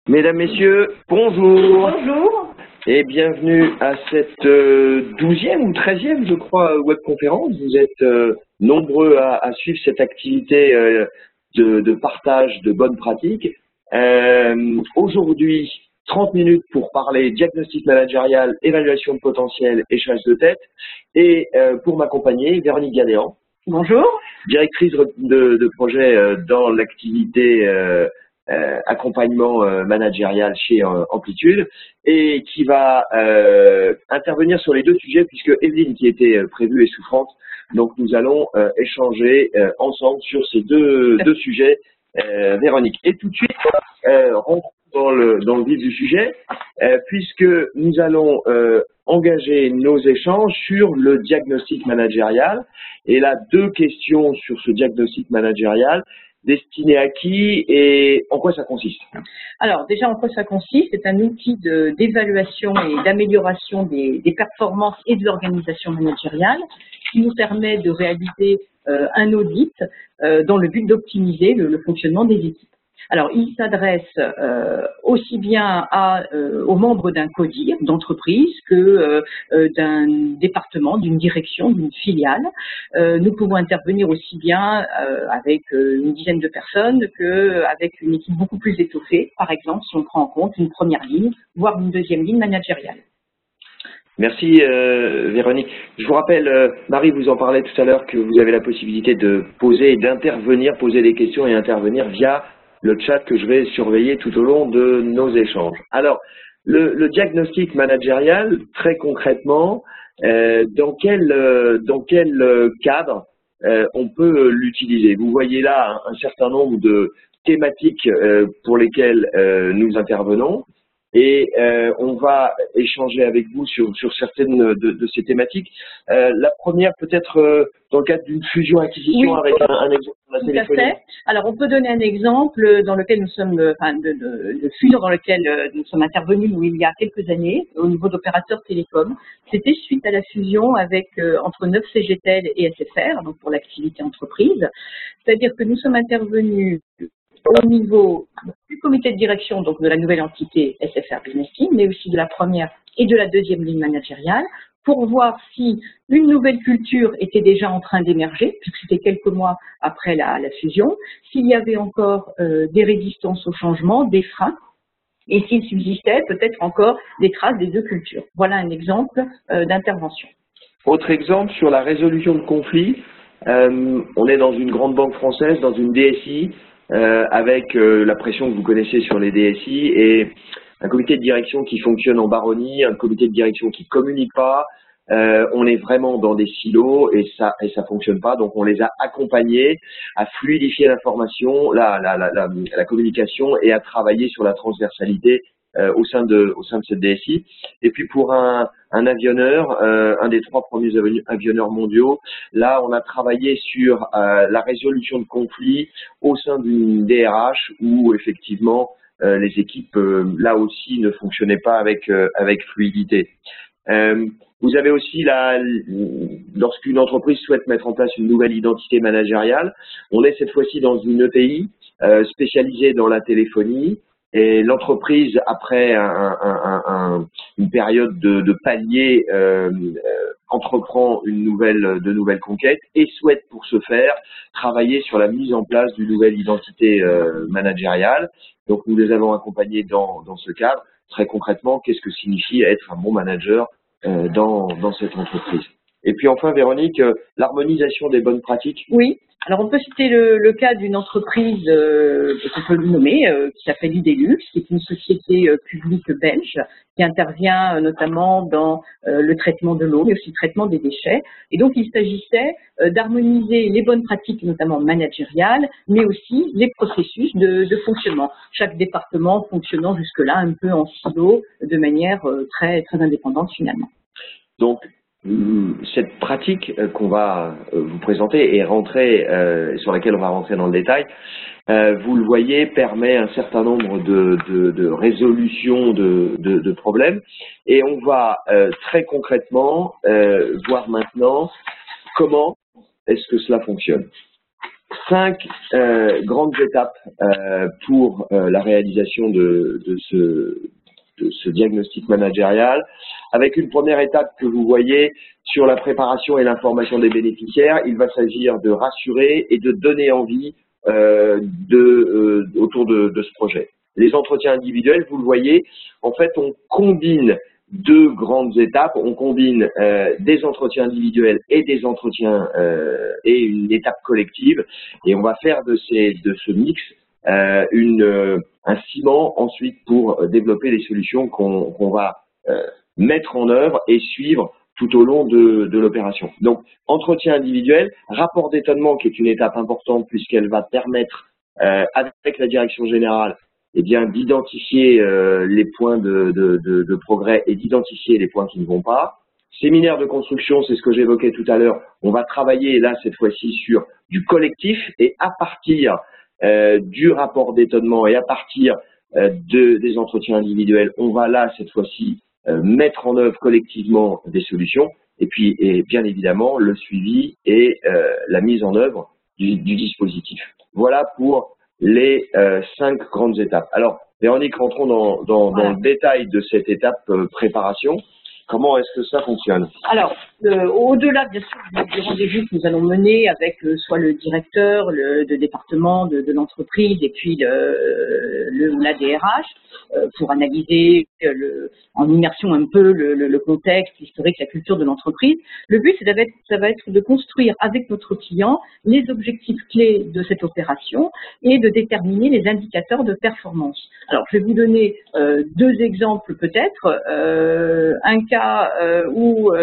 Mesdames, Messieurs, bonjour Bonjour. et bienvenue à cette 12e ou 13e, je crois, webconférence. Vous êtes nombreux à suivre cette activité de partage de bonnes pratiques. Aujourd'hui, 30 minutes pour parler diagnostic managérial, évaluation de potentiel et chasse de tête. Et pour m'accompagner, Véronique Gadéan. Bonjour. Directrice de projet dans l'activité accompagnement managérial chez Amplitude et qui va intervenir sur les deux sujets puisque Evelyne qui était prévue est souffrante. Donc nous allons échanger ensemble sur ces deux sujets, Véronique. Et tout de suite, rentrons dans le vif du sujet puisque nous allons engager nos échanges sur le diagnostic managérial. Et là, deux questions sur ce diagnostic managérial. Destiné à qui et en quoi ça consiste? Alors déjà, en quoi ça consiste? C'est un outil d'évaluation et d'amélioration des performances et de l'organisation managériale qui nous permet de réaliser un audit dans le but d'optimiser le fonctionnement des équipes. Alors, il s'adresse aussi bien aux membres d'un CODIR, d'entreprise, que d'un département, d'une direction, d'une filiale. Nous pouvons intervenir aussi bien avec une dizaine de personnes qu'avec une équipe beaucoup plus étoffée, par exemple, si on prend en compte une première ligne, voire une deuxième ligne managériale. Merci Véronique. Je vous rappelle, Marie vous en parlait tout à l'heure, que vous avez la possibilité de poser et d'intervenir, poser des questions et intervenir via le chat que je vais surveiller tout au long de nos échanges. Alors, le diagnostic managérial, très concrètement, dans quel cadre on peut l'utiliser? Vous voyez là un certain nombre de thématiques pour lesquelles nous intervenons. Et on va échanger avec vous sur certaines de ces thématiques. La première peut-être dans le cadre d'une fusion-acquisition, oui, avec un exemple de la téléphonie. Tout à fait. Alors on peut donner un exemple dans lequel nous sommes, de fusion dans lequel nous sommes intervenus il y a quelques années au niveau d'opérateurs télécoms. C'était suite à la fusion avec entre 9 CGTEL et SFR, donc pour l'activité entreprise. C'est-à-dire que nous sommes intervenus au niveau du comité de direction, donc de la nouvelle entité SFR Business Team, mais aussi de la première et de la deuxième ligne managériale, pour voir si une nouvelle culture était déjà en train d'émerger, puisque c'était quelques mois après la fusion, s'il y avait encore des résistances au changement, des freins, et s'il subsistait peut-être encore des traces des deux cultures. Voilà un exemple d'intervention. Autre exemple sur la résolution de conflits, on est dans une grande banque française, dans une DSI, avec la pression que vous connaissez sur les DSI et un comité de direction qui fonctionne en baronnie, un comité de direction qui communique pas. On est vraiment dans des silos et ça fonctionne pas. Donc on les a accompagnés à fluidifier l'information, la communication et à travailler sur la transversalité au sein de cette DSI. Et puis pour un avionneur, un des 3 premiers avionneurs mondiaux, là on a travaillé sur la résolution de conflits au sein d'une DRH où effectivement les équipes là aussi ne fonctionnaient pas avec fluidité. Vous avez aussi lorsqu'une entreprise souhaite mettre en place une nouvelle identité managériale, on est cette fois-ci dans une ETI spécialisée dans la téléphonie. Et l'entreprise, après une période de palier, entreprend de nouvelles conquêtes et souhaite pour ce faire travailler sur la mise en place d'une nouvelle identité managériale. Donc nous les avons accompagnés dans ce cadre. Très concrètement, qu'est-ce que signifie être un bon manager dans cette entreprise? Et puis enfin, Véronique, l'harmonisation des bonnes pratiques. Oui. Alors, on peut citer le cas d'une entreprise qu'on peut nommer, qui s'appelle Idelux, qui est une société publique belge qui intervient notamment dans le traitement de l'eau, mais aussi le traitement des déchets. Et donc, il s'agissait d'harmoniser les bonnes pratiques, notamment managériales, mais aussi les processus de fonctionnement. Chaque département fonctionnant jusque-là un peu en silo, de manière très, très indépendante finalement. Donc, cette pratique qu'on va vous présenter et sur laquelle on va rentrer dans le détail, vous le voyez, permet un certain nombre de résolutions de problèmes. Et on va très concrètement voir maintenant comment est-ce que cela fonctionne. 5 grandes étapes pour la réalisation de ce diagnostic managérial, avec une première étape que vous voyez sur la préparation et l'information des bénéficiaires. Il va s'agir de rassurer et de donner envie autour de ce projet. Les entretiens individuels, vous le voyez, en fait, on combine 2 grandes étapes. On combine des entretiens individuels et des entretiens et une étape collective, et on va faire de ce mix un ciment ensuite pour développer les solutions qu'on va mettre en œuvre et suivre tout au long de l'opération. Donc, entretien individuel, rapport d'étonnement qui est une étape importante puisqu'elle va permettre avec la direction générale eh bien d'identifier les points de progrès et d'identifier les points qui ne vont pas. Séminaire de construction, c'est ce que j'évoquais tout à l'heure. On va travailler là cette fois-ci sur du collectif et à partir du rapport d'étonnement et à partir des entretiens individuels, on va là cette fois-ci mettre en œuvre collectivement des solutions et puis bien évidemment le suivi et la mise en œuvre du dispositif. Voilà pour les 5 grandes étapes. Alors, Véronique, rentrons dans le détail de cette étape préparation. Comment est-ce que ça fonctionne? Alors, au-delà, bien sûr, du rendez-vous que nous allons mener avec soit le directeur de département de l'entreprise et puis la DRH, pour analyser en immersion un peu le contexte historique, la culture de l'entreprise. Le but, ça va être de construire avec notre client les objectifs clés de cette opération et de déterminer les indicateurs de performance. Alors, je vais vous donner 2 exemples peut-être. Un cas où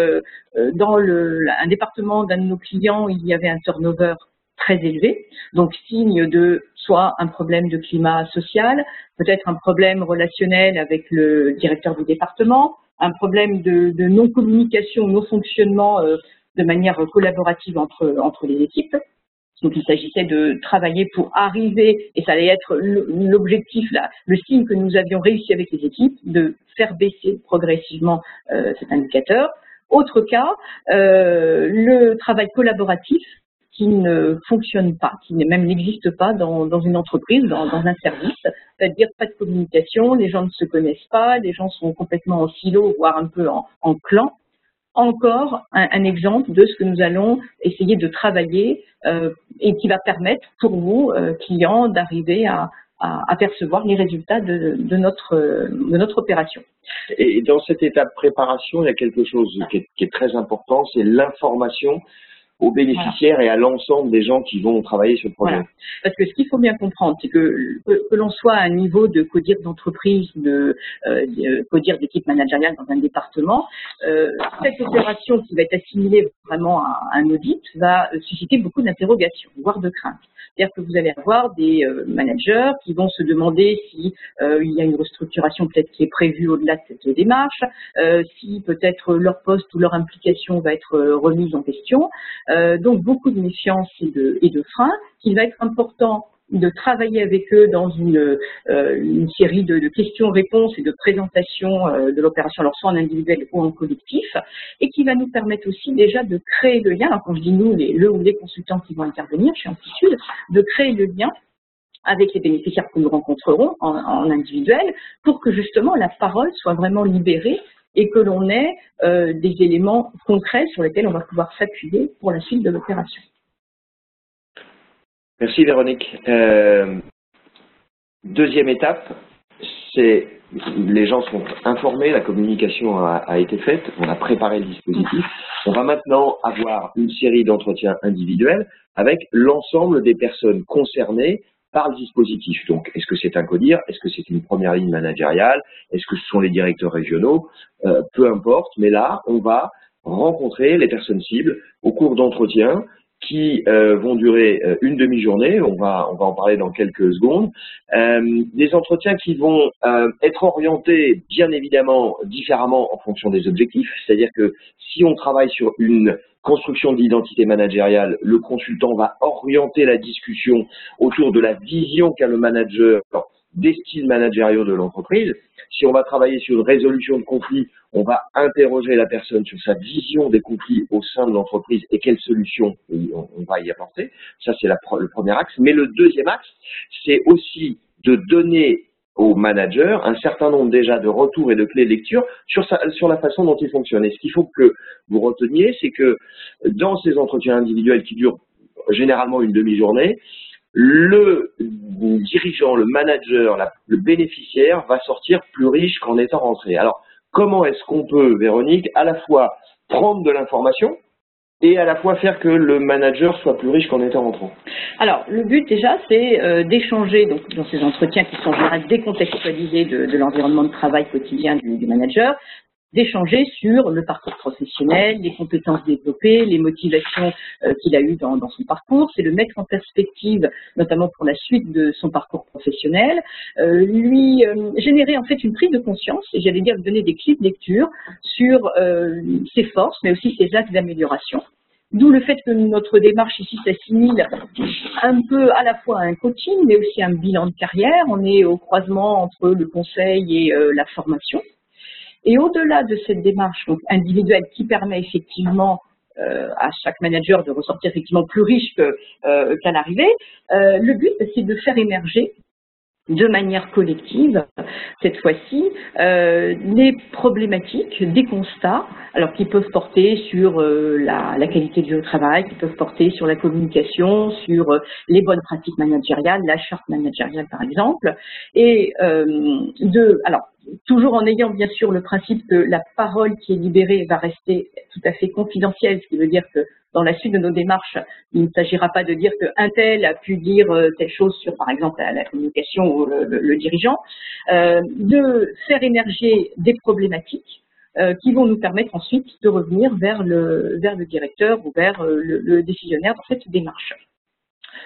dans un département d'un de nos clients, il y avait un turnover très élevé, donc signe de soit un problème de climat social, peut-être un problème relationnel avec le directeur du département, un problème de non-communication, non-fonctionnement de manière collaborative entre les équipes. Donc il s'agissait de travailler pour arriver, et ça allait être l'objectif, le signe que nous avions réussi avec les équipes, de faire baisser progressivement cet indicateur. Autre cas, le travail collaboratif qui ne fonctionne pas, qui même n'existe pas dans une entreprise, dans un service, c'est-à-dire pas de communication, les gens ne se connaissent pas, les gens sont complètement en silo, voire un peu en clan. Encore un exemple de ce que nous allons essayer de travailler et qui va permettre pour vous, clients, d'arriver à percevoir les résultats de notre opération. Et dans cette étape préparation, il y a quelque chose qui est très important, c'est l'information aux bénéficiaires et à l'ensemble des gens qui vont travailler sur le projet. Voilà. Parce que ce qu'il faut bien comprendre, c'est que l'on soit à un niveau de codir d'entreprise, de codir d'équipe managériale dans un département, cette opération qui va être assimilée vraiment à un audit va susciter beaucoup d'interrogations, voire de craintes. C'est-à-dire que vous allez avoir des managers qui vont se demander si il y a une restructuration peut-être qui est prévue au-delà de cette démarche, si peut-être leur poste ou leur implication va être remise en question. Donc beaucoup de méfiance et de freins, qu'il va être important de travailler avec eux dans une série de questions-réponses et de présentations de l'opération, alors soit en individuel ou en collectif, et qui va nous permettre aussi déjà de créer le lien, alors quand je dis nous, le ou les consultants qui vont intervenir chez Amplitude, de créer le lien avec les bénéficiaires que nous rencontrerons en individuel, pour que justement la parole soit vraiment libérée et que l'on ait des éléments concrets sur lesquels on va pouvoir s'appuyer pour la suite de l'opération. Merci Véronique. Deuxième étape, c'est les gens sont informés, la communication a été faite, on a préparé le dispositif. On va maintenant avoir une série d'entretiens individuels avec l'ensemble des personnes concernées par le dispositif. Donc, est-ce que c'est un CODIR? Est-ce que c'est une première ligne managériale? Est-ce que ce sont les directeurs régionaux? Peu importe, mais là, on va rencontrer les personnes cibles au cours d'entretiens qui vont durer une demi-journée, on va en parler dans quelques secondes, des entretiens qui vont être orientés bien évidemment différemment en fonction des objectifs, c'est-à-dire que si on travaille sur une construction d'identité managériale, le consultant va orienter la discussion autour de la vision qu'a le manager des styles managériaux de l'entreprise. Si on va travailler sur une résolution de conflits, on va interroger la personne sur sa vision des conflits au sein de l'entreprise et quelles solutions on va y apporter. Ça, c'est le premier axe. Mais le deuxième axe, c'est aussi de donner au manager un certain nombre déjà de retours et de clés de lecture sur la façon dont il fonctionne. Et ce qu'il faut que vous reteniez, c'est que dans ces entretiens individuels qui durent généralement une demi-journée, le dirigeant, le manager, le bénéficiaire va sortir plus riche qu'en étant rentré. Alors, comment est-ce qu'on peut, Véronique, à la fois prendre de l'information et à la fois faire que le manager soit plus riche qu'en étant rentrant? Alors, le but déjà, c'est d'échanger donc dans ces entretiens qui sont en général décontextualisés de l'environnement de travail quotidien du manager, d'échanger sur le parcours professionnel, les compétences développées, les motivations qu'il a eues dans son parcours, c'est le mettre en perspective, notamment pour la suite de son parcours professionnel, lui générer en fait une prise de conscience, et j'allais dire donner des clés de lecture sur ses forces, mais aussi ses axes d'amélioration. D'où le fait que notre démarche ici s'assimile un peu à la fois à un coaching, mais aussi à un bilan de carrière. On est au croisement entre le conseil et la formation. Et au-delà de cette démarche donc, individuelle qui permet effectivement à chaque manager de ressortir effectivement plus riche qu'à l'arrivée, le but c'est de faire émerger de manière collective, cette fois-ci, les problématiques, des constats, alors qui peuvent porter sur la qualité de vie au travail, qui peuvent porter sur la communication, sur les bonnes pratiques managériales, la charte managériale par exemple, et alors toujours en ayant bien sûr le principe que la parole qui est libérée va rester tout à fait confidentielle, ce qui veut dire que dans la suite de nos démarches, il ne s'agira pas de dire qu'un tel a pu dire telle chose sur, par exemple, la communication ou le dirigeant, de faire émerger des problématiques qui vont nous permettre ensuite de revenir vers le directeur ou vers le décisionnaire dans cette démarche.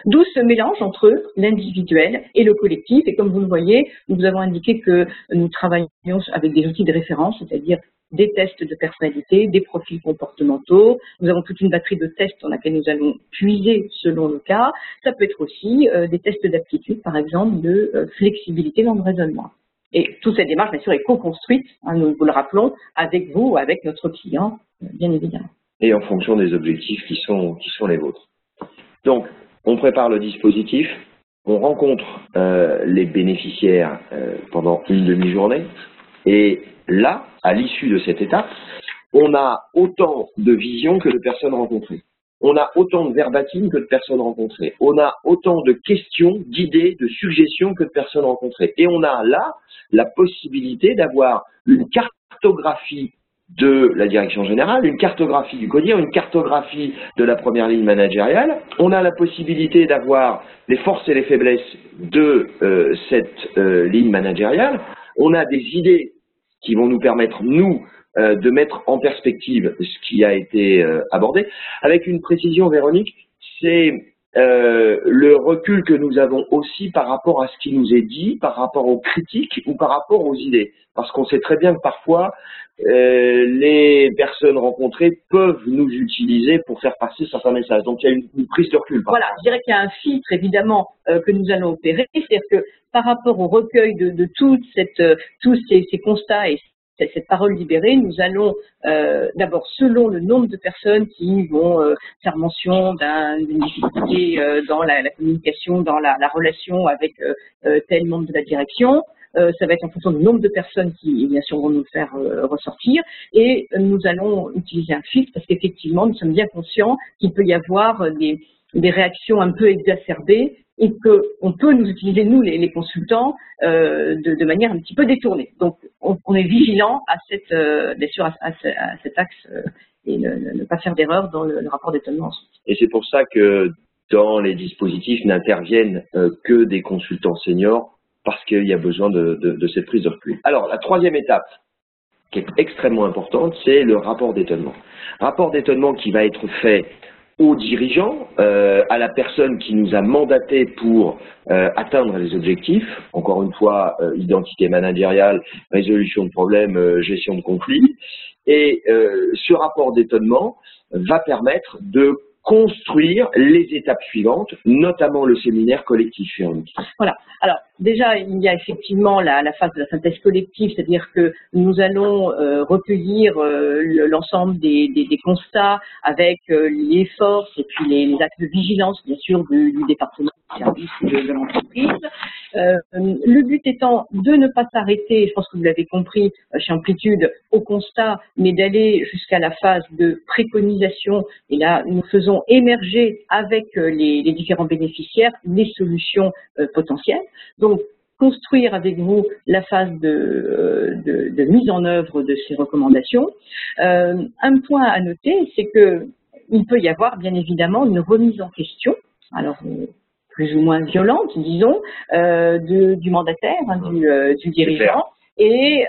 D'où ce mélange entre l'individuel et le collectif. Et comme vous le voyez, nous avons indiqué que nous travaillons avec des outils de référence, c'est-à-dire des tests de personnalité, des profils comportementaux. Nous avons toute une batterie de tests dans laquelle nous allons puiser selon le cas. Ça peut être aussi des tests d'aptitude, par exemple, de flexibilité dans le raisonnement. Et toute cette démarche, bien sûr, est co-construite, hein, nous vous le rappelons, avec vous, avec notre client, bien évidemment. Et en fonction des objectifs qui sont les vôtres. Donc, on prépare le dispositif, on rencontre les bénéficiaires pendant une demi-journée, et là, à l'issue de cette étape, on a autant de visions que de personnes rencontrées. On a autant de verbatim que de personnes rencontrées. On a autant de questions, d'idées, de suggestions que de personnes rencontrées. Et on a là la possibilité d'avoir une cartographie de la direction générale, une cartographie du CODIR, une cartographie de la première ligne managériale. On a la possibilité d'avoir les forces et les faiblesses de cette ligne managériale. On a des idées qui vont nous permettre, nous, de mettre en perspective ce qui a été abordé. Avec une précision, Véronique, c'est le recul que nous avons aussi par rapport à ce qui nous est dit, par rapport aux critiques ou par rapport aux idées. Parce qu'on sait très bien que parfois, les personnes rencontrées peuvent nous utiliser pour faire passer certains messages. Donc, il y a une prise de recul. Voilà, je dirais qu'il y a un filtre, évidemment, que nous allons opérer. C'est-à-dire que par rapport au recueil de tous ces constats et cette parole libérée, nous allons d'abord, selon le nombre de personnes qui vont faire mention d'une difficulté dans la communication, dans la relation avec tel membre de la direction, ça va être en fonction du nombre de personnes qui, bien sûr, vont nous faire ressortir, et nous allons utiliser un filtre parce qu'effectivement, nous sommes bien conscients qu'il peut y avoir des réactions un peu exacerbées et qu'on peut nous utiliser, nous, les consultants, de manière un petit peu détournée. Donc, on est vigilant bien sûr, à cet axe et ne pas faire d'erreur dans le rapport d'étonnement ensuite. Et c'est pour ça que dans les dispositifs n'interviennent que des consultants seniors, parce qu'il y a besoin de cette prise de recul. Alors, la troisième étape, qui est extrêmement importante, c'est le rapport d'étonnement. Rapport d'étonnement qui va être fait aux dirigeants, à la personne qui nous a mandaté pour atteindre les objectifs, encore une fois, identité managériale, résolution de problèmes, gestion de conflits, et ce rapport d'étonnement va permettre de construire les étapes suivantes, notamment le séminaire collectif. Voilà. Alors, déjà, il y a effectivement la phase de la synthèse collective, c'est-à-dire que nous allons recueillir l'ensemble des constats avec les forces et puis les actes de vigilance, bien sûr, du département de service de l'entreprise. Le but étant de ne pas s'arrêter, je pense que vous l'avez compris chez Amplitude, au constat, mais d'aller jusqu'à la phase de préconisation. Et là, nous faisons émerger avec les différents bénéficiaires les solutions potentielles. Donc, construire avec vous la phase de mise en œuvre de ces recommandations. Un point à noter, c'est qu'il peut y avoir bien évidemment une remise en question, alors plus ou moins violente, disons, du mandataire, du dirigeant, et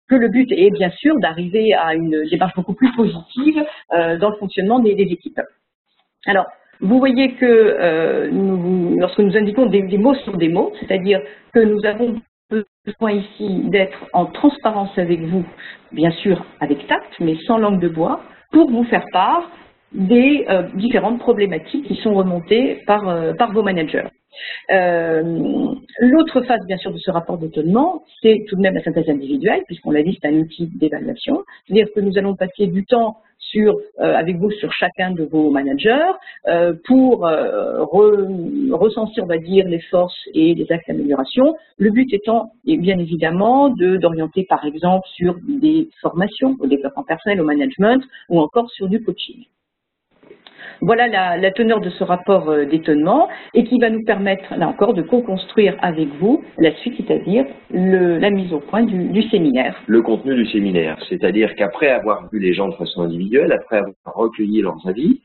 que le but est bien sûr d'arriver à une démarche beaucoup plus positive dans le fonctionnement des équipes. Alors, vous voyez que lorsque nous indiquons des mots sur des mots, c'est-à-dire que nous avons besoin ici d'être en transparence avec vous, bien sûr avec tact, mais sans langue de bois, pour vous faire part des différentes problématiques qui sont remontées par vos managers. L'autre phase, bien sûr, de ce rapport d'étonnement, c'est tout de même la synthèse individuelle, puisqu'on l'a dit, c'est un outil d'évaluation. C'est-à-dire que nous allons passer du temps avec vous sur chacun de vos managers pour recenser, on va dire, les forces et les axes d'amélioration. Le but étant, et bien évidemment, d'orienter, par exemple, sur des formations au développement personnel, au management, ou encore sur du coaching. Voilà la teneur de ce rapport d'étonnement et qui va nous permettre, là encore, de co-construire avec vous la suite, c'est-à-dire la mise au point du séminaire. Le contenu du séminaire, c'est-à-dire qu'après avoir vu les gens de façon individuelle, après avoir recueilli leurs avis,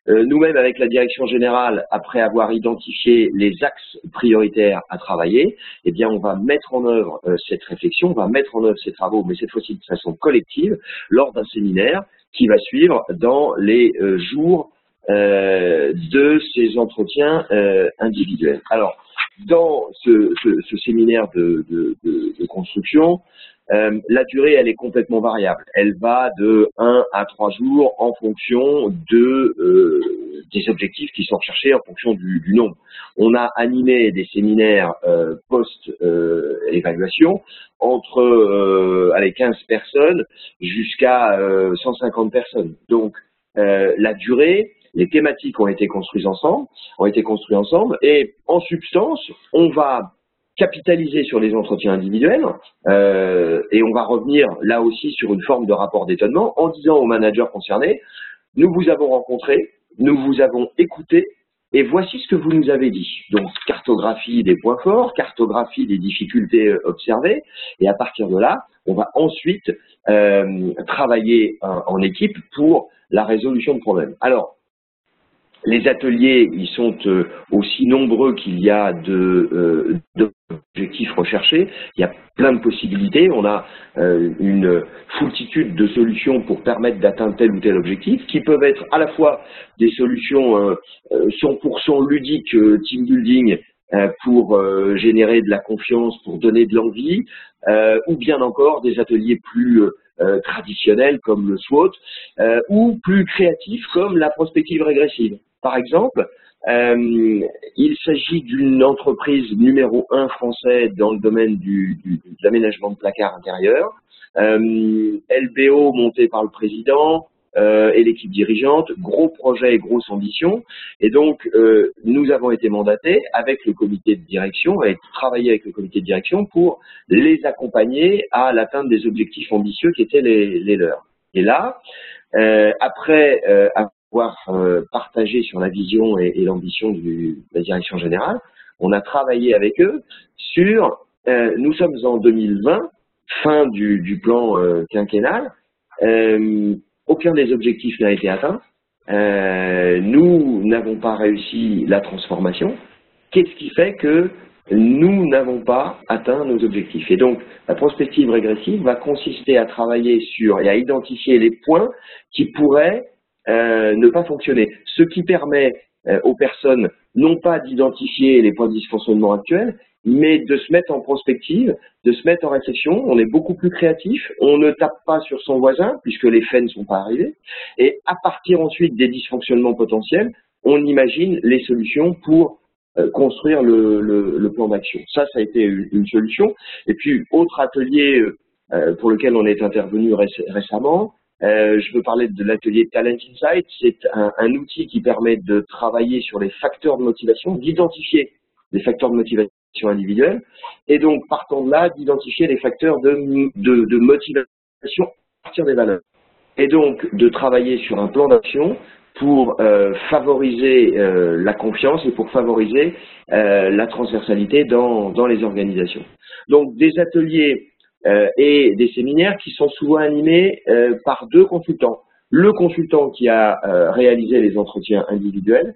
nous-mêmes avec la direction générale, après avoir identifié les axes prioritaires à travailler, eh bien on va mettre en œuvre cette réflexion, on va mettre en œuvre ces travaux, mais cette fois-ci de façon collective, lors d'un séminaire qui va suivre dans les jours de ces entretiens individuels. Alors, dans ce séminaire de construction, la durée, elle est complètement variable. Elle va de 1 à 3 jours en fonction des objectifs qui sont recherchés, en fonction du nombre. On a animé des séminaires post-évaluation entre 15 personnes jusqu'à 150 personnes. Donc, la durée, les thématiques ont été construites ensemble, et en substance, on va capitaliser sur les entretiens individuels et on va revenir là aussi sur une forme de rapport d'étonnement en disant aux managers concernés, nous vous avons rencontrés, nous vous avons écoutés et voici ce que vous nous avez dit. Donc cartographie des points forts, cartographie des difficultés observées et à partir de là, on va ensuite travailler en équipe pour la résolution de problèmes. Alors, les ateliers, ils sont aussi nombreux qu'il y a d'objectifs recherchés. Il y a plein de possibilités. On a une foultitude de solutions pour permettre d'atteindre tel ou tel objectif, qui peuvent être à la fois des solutions 100% ludiques, team building, pour générer de la confiance, pour donner de l'envie, ou bien encore des ateliers plus traditionnels comme le SWOT, ou plus créatifs comme la prospective régressive. Par exemple, il s'agit d'une entreprise numéro 1 français dans le domaine de l'aménagement de placards intérieurs, LBO monté par le président et l'équipe dirigeante, gros projet et grosse ambition. Et donc, nous avons été mandatés avec le comité de direction, et travailler avec le comité de direction pour les accompagner à l'atteinte des objectifs ambitieux qui étaient les leurs. Et là, après avoir partagé sur la vision et l'ambition de la direction générale, on a travaillé avec eux sur, nous sommes en 2020, fin du plan quinquennal, aucun des objectifs n'a été atteint, nous n'avons pas réussi la transformation. Qu'est-ce qui fait que nous n'avons pas atteint nos objectifs? Et donc, la prospective régressive va consister à travailler sur et à identifier les points qui pourraient ne pas fonctionner. Ce qui permet aux personnes non pas d'identifier les points de dysfonctionnement actuels, mais de se mettre en prospective, de se mettre en réflexion. On est beaucoup plus créatif, on ne tape pas sur son voisin puisque les faits ne sont pas arrivés, et à partir ensuite des dysfonctionnements potentiels, on imagine les solutions pour construire le plan d'action. Ça a été une solution. Et puis, autre atelier pour lequel on est intervenu récemment, je veux parler de l'atelier Talent Insight. C'est un outil qui permet de travailler sur les facteurs de motivation, d'identifier les facteurs de motivation individuelle, et donc, partant de là, d'identifier les facteurs de motivation à partir des valeurs. Et donc, de travailler sur un plan d'action pour favoriser la confiance et pour favoriser la transversalité dans les organisations. Donc, des ateliers et des séminaires qui sont souvent animés par deux consultants. Le consultant qui a réalisé les entretiens individuels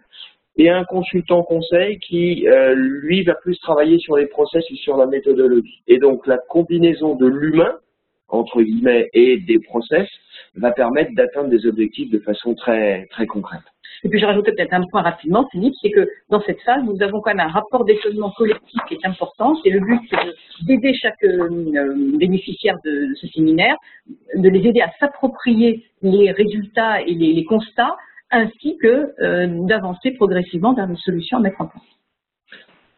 et un consultant conseil qui, lui, va plus travailler sur les process et sur la méthodologie. Et donc, la combinaison de l'humain, entre guillemets, et des process va permettre d'atteindre des objectifs de façon très, très concrète. Et puis je rajoutais peut-être un point rapidement, Philippe, c'est que dans cette phase, nous avons quand même un rapport d'étonnement collectif qui est important. C'est le but, c'est d'aider chaque bénéficiaire de ce séminaire, de les aider à s'approprier les résultats et les constats, ainsi que d'avancer progressivement vers une solution à mettre en place.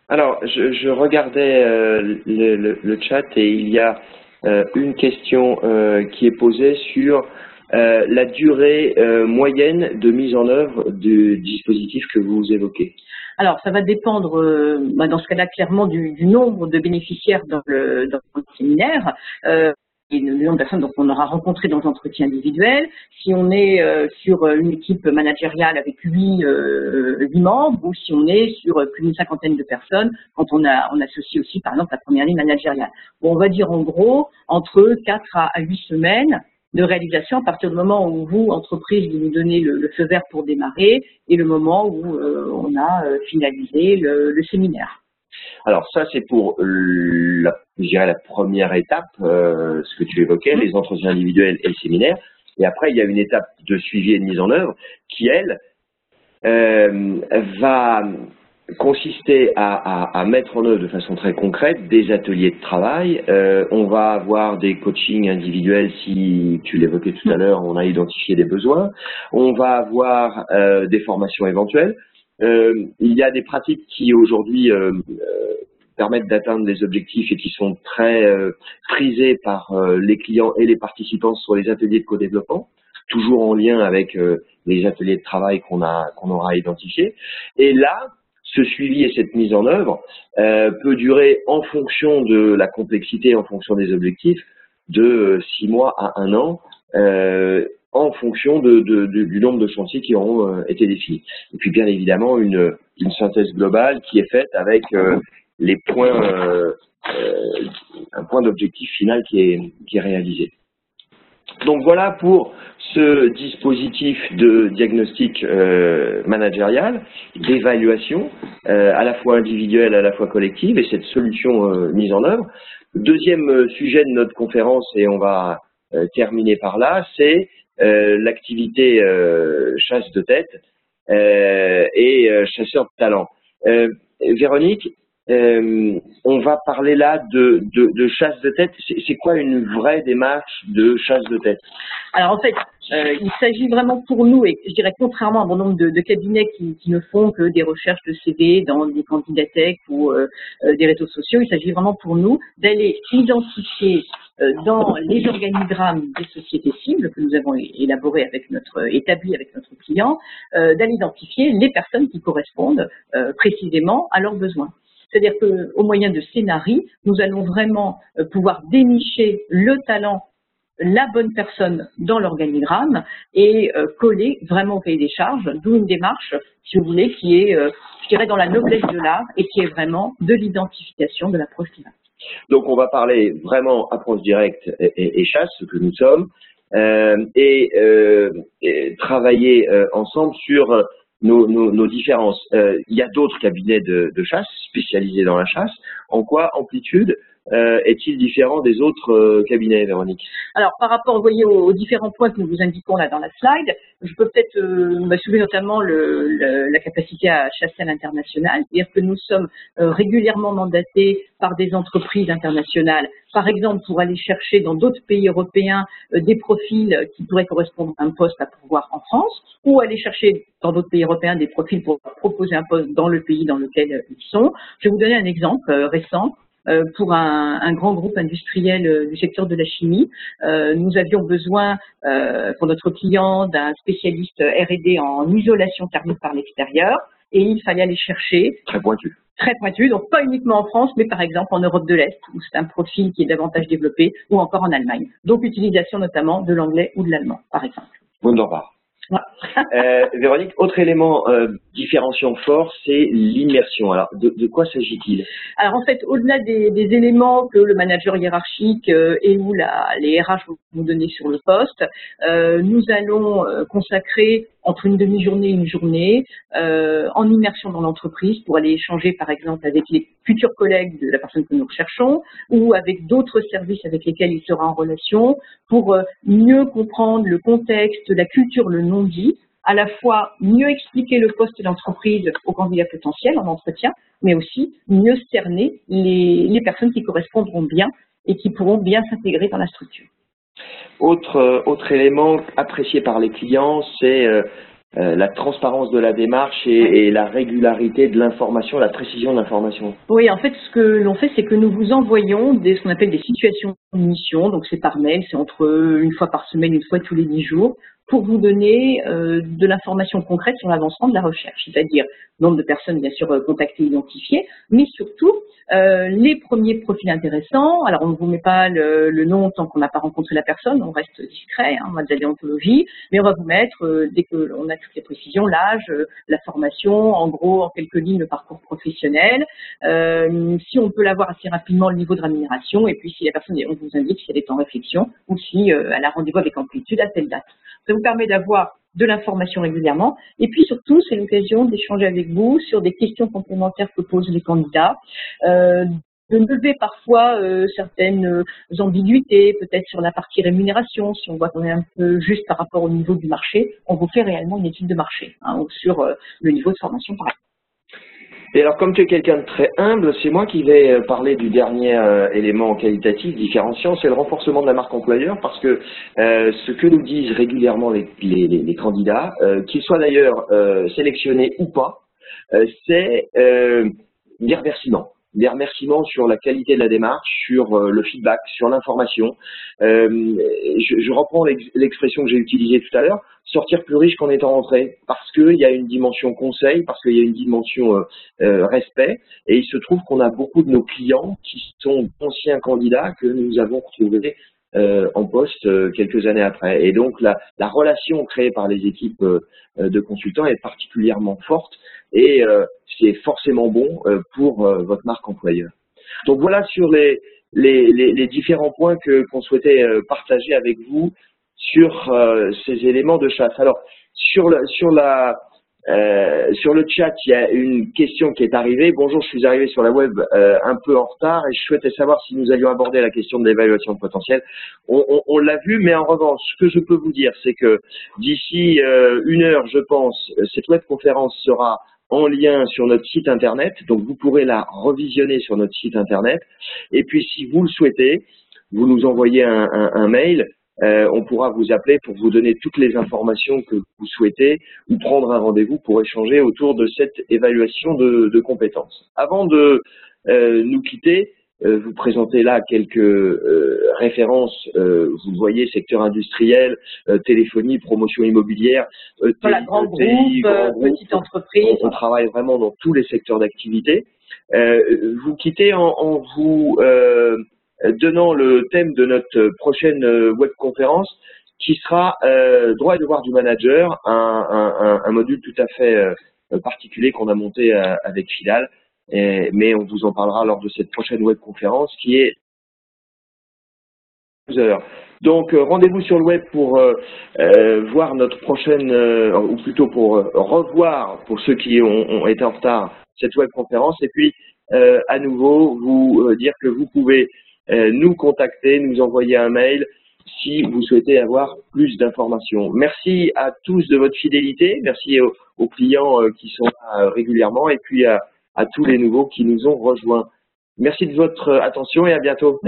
Alors, je regardais le chat et il y a une question qui est posée sur la durée moyenne de mise en œuvre du dispositif que vous évoquez. Alors, ça va dépendre, dans ce cas-là, clairement, du nombre de bénéficiaires dans le séminaire. Et le nombre de personnes qu'on aura rencontrées dans l'entretien individuel. Si on est sur une équipe managériale avec 8 membres, ou si on est sur plus d'une cinquantaine de personnes, quand on associe aussi, par exemple, la première ligne managériale. Bon, on va dire en gros, entre 4 à 8 semaines de réalisation à partir du moment où vous, entreprise, vous nous donnez le feu vert pour démarrer et le moment où on a finalisé le séminaire. Alors ça, c'est pour je dirais la première étape, ce que tu évoquais, les entretiens individuels et le séminaire. Et après, il y a une étape de suivi et de mise en œuvre qui, elle, va consister à mettre en œuvre de façon très concrète des ateliers de travail. On va avoir des coachings individuels, si tu l'évoquais tout à l'heure, on a identifié des besoins. On va avoir des formations éventuelles. Il y a des pratiques qui aujourd'hui permettent d'atteindre des objectifs et qui sont très prisées par les clients et les participants sur les ateliers de co-développement, toujours en lien avec les ateliers de travail qu'on aura identifiés. Et là, ce suivi et cette mise en œuvre peut durer en fonction de la complexité, en fonction des objectifs, de 6 mois à 1 an, en fonction du nombre de chantiers qui auront été définis. Et puis bien évidemment une synthèse globale qui est faite avec les points, un point d'objectif final qui est réalisé. Donc voilà pour ce dispositif de diagnostic managérial, d'évaluation, à la fois individuelle, à la fois collective, et cette solution mise en œuvre. Deuxième sujet de notre conférence, et on va terminer par là, c'est l'activité chasse de tête et chasseur de talent. Véronique, on va parler là de chasse de tête. C'est quoi une vraie démarche de chasse de tête? Alors en fait, il s'agit vraiment pour nous, et je dirais contrairement à un bon nombre de cabinets qui ne font que des recherches de CV dans des candidatèques ou des réseaux sociaux, il s'agit vraiment pour nous d'aller identifier dans les organigrammes des sociétés cibles que nous avons établis avec notre client, d'aller identifier les personnes qui correspondent précisément à leurs besoins. C'est-à-dire qu'au moyen de scénarii, nous allons vraiment pouvoir dénicher le talent, la bonne personne dans l'organigramme et coller vraiment au cahier des charges, d'où une démarche, si vous voulez, qui est, je dirais, dans la noblesse de l'art et qui est vraiment de l'identification de l'approche directe. Donc on va parler vraiment approche directe et chasse, ce que nous sommes, et travailler ensemble sur nos différences. Il y a d'autres cabinets de chasse spécialisés dans la chasse. En quoi Amplitude est-il différent des autres cabinets, Véronique? Alors, par rapport, vous voyez, aux différents points que nous vous indiquons là dans la slide, je peux peut-être soulever notamment la capacité à chasser à l'international, c'est-à-dire que nous sommes régulièrement mandatés par des entreprises internationales, par exemple pour aller chercher dans d'autres pays européens des profils qui pourraient correspondre à un poste à pourvoir en France, ou aller chercher dans d'autres pays européens des profils pour proposer un poste dans le pays dans lequel ils sont. Je vais vous donner un exemple récent. Pour un grand groupe industriel du secteur de la chimie. Nous avions besoin pour notre client d'un spécialiste R&D en isolation thermique par l'extérieur et il fallait aller chercher. Très pointu. Très pointu, donc pas uniquement en France, mais par exemple en Europe de l'Est, où c'est un profil qui est davantage développé, ou encore en Allemagne. Donc utilisation notamment de l'anglais ou de l'allemand, par exemple. Wunderbar. Ouais. Véronique, autre élément différenciant fort, c'est l'immersion. Alors, de quoi s'agit-il? Alors en fait, au-delà des éléments que le manager hiérarchique et ou les RH vont vous donner sur le poste, nous allons consacrer entre une demi-journée et une journée en immersion dans l'entreprise pour aller échanger par exemple avec les futurs collègues de la personne que nous recherchons ou avec d'autres services avec lesquels il sera en relation pour mieux comprendre le contexte, la culture, le non-dit, à la fois mieux expliquer le poste de l'entreprise aux candidats potentiels en entretien, mais aussi mieux cerner les personnes qui correspondront bien et qui pourront bien s'intégrer dans la structure. Autre élément apprécié par les clients, c'est la transparence de la démarche et la régularité de l'information, la précision de l'information. Oui, en fait, ce que l'on fait, c'est que nous vous envoyons ce qu'on appelle des situations de mission, donc c'est par mail, c'est entre une fois par semaine, une fois tous les 10 jours, pour vous donner de l'information concrète sur l'avancement de la recherche, c'est-à-dire nombre de personnes bien sûr contactées, identifiées, mais surtout les premiers profils intéressants. Alors on ne vous met pas le nom tant qu'on n'a pas rencontré la personne, on reste discret, on va de la déontologie, mais on va vous mettre, dès qu'on a toutes les précisions, l'âge, la formation, en gros en quelques lignes le parcours professionnel, si on peut l'avoir assez rapidement le niveau de rémunération, et puis si la personne, on vous indique si elle est en réflexion ou si elle a rendez-vous avec amplitude à telle date. Ça vous permet d'avoir de l'information régulièrement. Et puis surtout, c'est l'occasion d'échanger avec vous sur des questions complémentaires que posent les candidats, de lever parfois certaines ambiguïtés, peut-être sur la partie rémunération, si on voit qu'on est un peu juste par rapport au niveau du marché, on vous fait réellement une étude de marché ou sur le niveau de formation par exemple. Et alors, comme tu es quelqu'un de très humble, c'est moi qui vais parler du dernier élément qualitatif différenciant, c'est le renforcement de la marque employeur, parce que ce que nous disent régulièrement les candidats, qu'ils soient d'ailleurs sélectionnés ou pas, c'est des remerciements. Des remerciements sur la qualité de la démarche, sur le feedback, sur l'information. Je reprends l'expression que j'ai utilisée tout à l'heure, sortir plus riche qu'en étant rentré, parce qu'il y a une dimension conseil, parce qu'il y a une dimension respect, et il se trouve qu'on a beaucoup de nos clients qui sont d'anciens candidats que nous avons retrouvés en poste quelques années après. Et donc la relation créée par les équipes de consultants est particulièrement forte et c'est forcément bon pour votre marque employeur. Donc voilà sur les différents points qu'on souhaitait partager avec vous sur ces éléments de chasse. Alors sur le chat, il y a une question qui est arrivée. Bonjour, je suis arrivé sur la web un peu en retard et je souhaitais savoir si nous allions aborder la question de l'évaluation de potentiel. On l'a vu, mais en revanche, ce que je peux vous dire, c'est que d'ici 1 heure, je pense, cette webconférence sera en lien sur notre site internet, donc vous pourrez la revisionner sur notre site internet. Et puis, si vous le souhaitez, vous nous envoyez un mail. On pourra vous appeler pour vous donner toutes les informations que vous souhaitez ou prendre un rendez-vous pour échanger autour de cette évaluation de compétences. Avant de nous quitter, vous présentez là quelques références. Vous le voyez, secteur industriel, téléphonie, promotion immobilière, voilà, grand groupe, petite entreprise. On travaille vraiment dans tous les secteurs d'activité. Vous quittez en vous donnant le thème de notre prochaine webconférence qui sera droit et devoir du manager, un module tout à fait particulier qu'on a monté avec Fidal, mais on vous en parlera lors de cette prochaine webconférence qui est 12 heures. Donc rendez-vous sur le web pour voir notre prochaine, ou plutôt pour revoir, pour ceux qui ont été en retard, cette webconférence. Et puis à nouveau vous dire que vous pouvez nous contacter, nous envoyer un mail si vous souhaitez avoir plus d'informations. Merci à tous de votre fidélité, merci aux clients qui sont là régulièrement et puis à tous les nouveaux qui nous ont rejoints. Merci de votre attention et à bientôt.